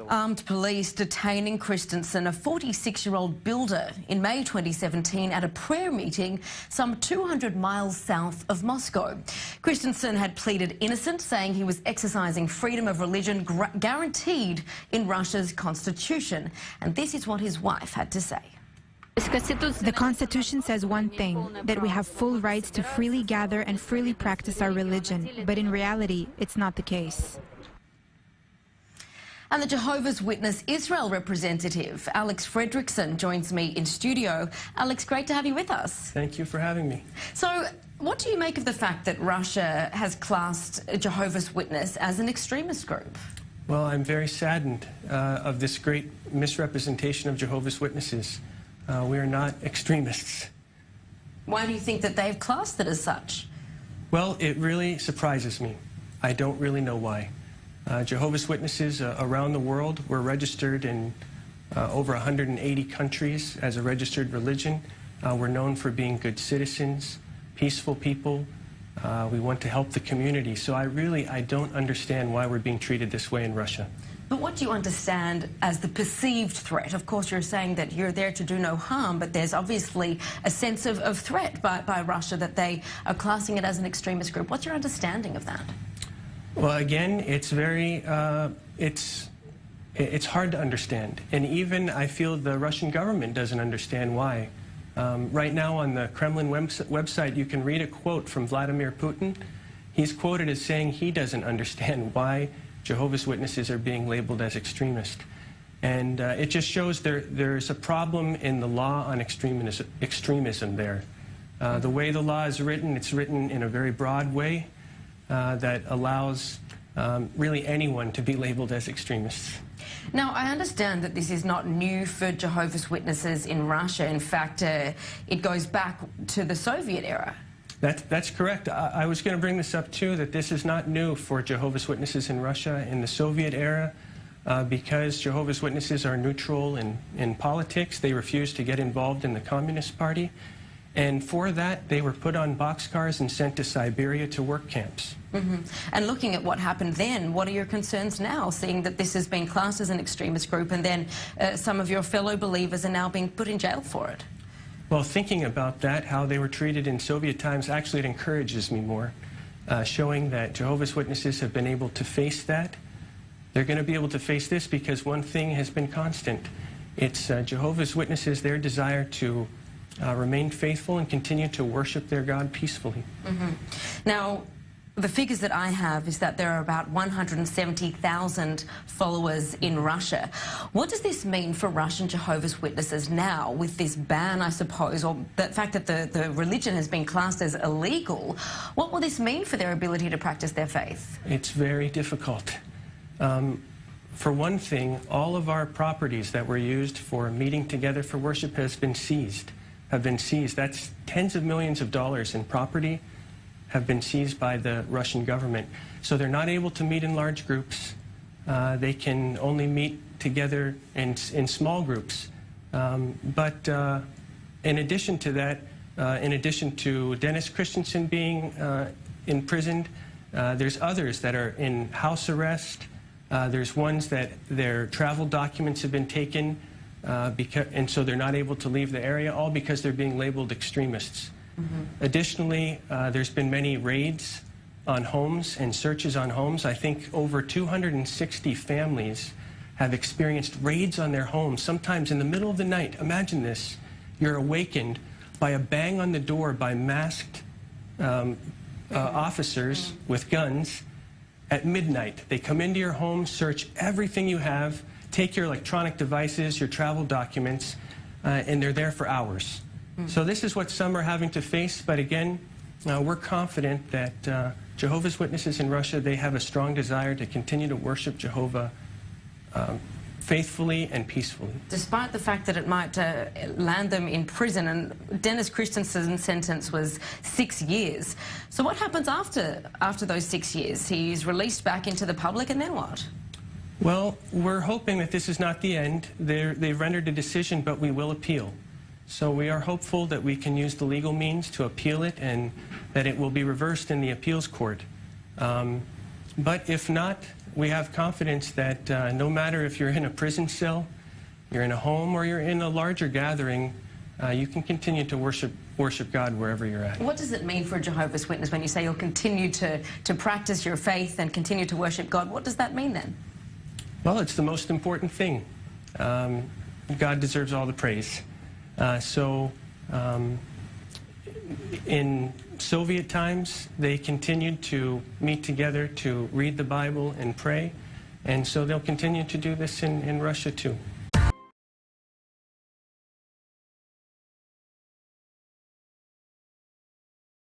Armed police detaining Christensen, a 46-year-old builder, in May 2017 at a prayer meeting some 200 miles south of Moscow. Christensen had pleaded innocent, saying he was exercising freedom of religion guaranteed in Russia's constitution. And this is what his wife had to say. The Constitution says one thing, that we have full rights to freely gather and freely practice our religion, but in reality, it's not the case. And the Jehovah's Witness Israel representative, Alex Fredrickson, joins me in studio. Alex, great to have you with us. Thank you for having me. So, what do you make of the fact that Russia has classed Jehovah's Witness as an extremist group? Well, I'm very saddened of this great misrepresentation of Jehovah's Witnesses. We are not extremists. Why do you think that they've classed it as such? Well, it really surprises me. I don't really know why. Jehovah's Witnesses around the world were registered in over 180 countries as a registered religion. We're known for being good citizens, peaceful people. We want to help the community. So I don't understand why we're being treated this way in Russia. But what do you understand as the perceived threat? Of course, you're saying that you're there to do no harm, but there's obviously a sense of threat by Russia that they are classing it as an extremist group. What's your understanding of that? Well, again, it's very, it's hard to understand. And even I feel the Russian government doesn't understand why. Right now on the Kremlin website, you can read a quote from Vladimir Putin. He's quoted as saying he doesn't understand why Jehovah's Witnesses are being labeled as extremist. And it just shows there's a problem in the law on extremism there. The way the law is written, it's written in a very broad way that allows really anyone to be labeled as extremists. Now, I understand that this is not new for Jehovah's Witnesses in Russia. In fact, it goes back to the Soviet era. That's correct. I was going to bring this up, too, that this is not new for Jehovah's Witnesses in Russia. In the Soviet era, because Jehovah's Witnesses are neutral in politics, they refused to get involved in the Communist Party. And for that, they were put on boxcars and sent to Siberia to work camps. Mm-hmm. And looking at what happened then, what are your concerns now, seeing that this has been classed as an extremist group and then some of your fellow believers are now being put in jail for it? Well, thinking about that, how they were treated in Soviet times, actually it encourages me more, showing that Jehovah's Witnesses have been able to face that. They're going to be able to face this because one thing has been constant. It's Jehovah's Witnesses, their desire to remain faithful and continue to worship their God peacefully. Mm-hmm. Now, the figures that I have is that there are about 170,000 followers in Russia. What does this mean for Russian Jehovah's Witnesses now with this ban, I suppose, or the fact that the religion has been classed as illegal? What will this mean for their ability to practice their faith? It's very difficult. For one thing, all of our properties that were used for meeting together for worship have been seized. That's tens of millions of dollars in property have been seized by the Russian government. So they're not able to meet in large groups. They can only meet together in small groups. But in addition to that, in addition to Dennis Christensen being imprisoned, there's others that are in house arrest. There's ones that their travel documents have been taken, and so they're not able to leave the area, all because they're being labeled extremists. Mm-hmm. Additionally, there's been many raids on homes and searches on homes. I think over 260 families have experienced raids on their homes, sometimes in the middle of the night. Imagine this. You're awakened by a bang on the door by masked officers with guns at midnight. They come into your home, search everything you have, take your electronic devices, your travel documents, and they're there for hours. So this is what some are having to face, but again, we're confident that Jehovah's Witnesses in Russia, they have a strong desire to continue to worship Jehovah faithfully and peacefully. Despite the fact that it might land them in prison, and Dennis Christensen's sentence was 6 years. So what happens after those 6 years? He's released back into the public, and then what? Well, we're hoping that this is not the end. They've rendered a decision, but we will appeal. So we are hopeful that we can use the legal means to appeal it and that it will be reversed in the appeals court. But if not, we have confidence that no matter if you're in a prison cell, you're in a home, or you're in a larger gathering, you can continue to worship God wherever you're at. What does it mean for a Jehovah's Witness when you say you'll continue to practice your faith and continue to worship God? What does that mean then? Well, it's the most important thing. God deserves all the praise. In Soviet times, they continued to meet together to read the Bible and pray, and so they'll continue to do this in Russia too.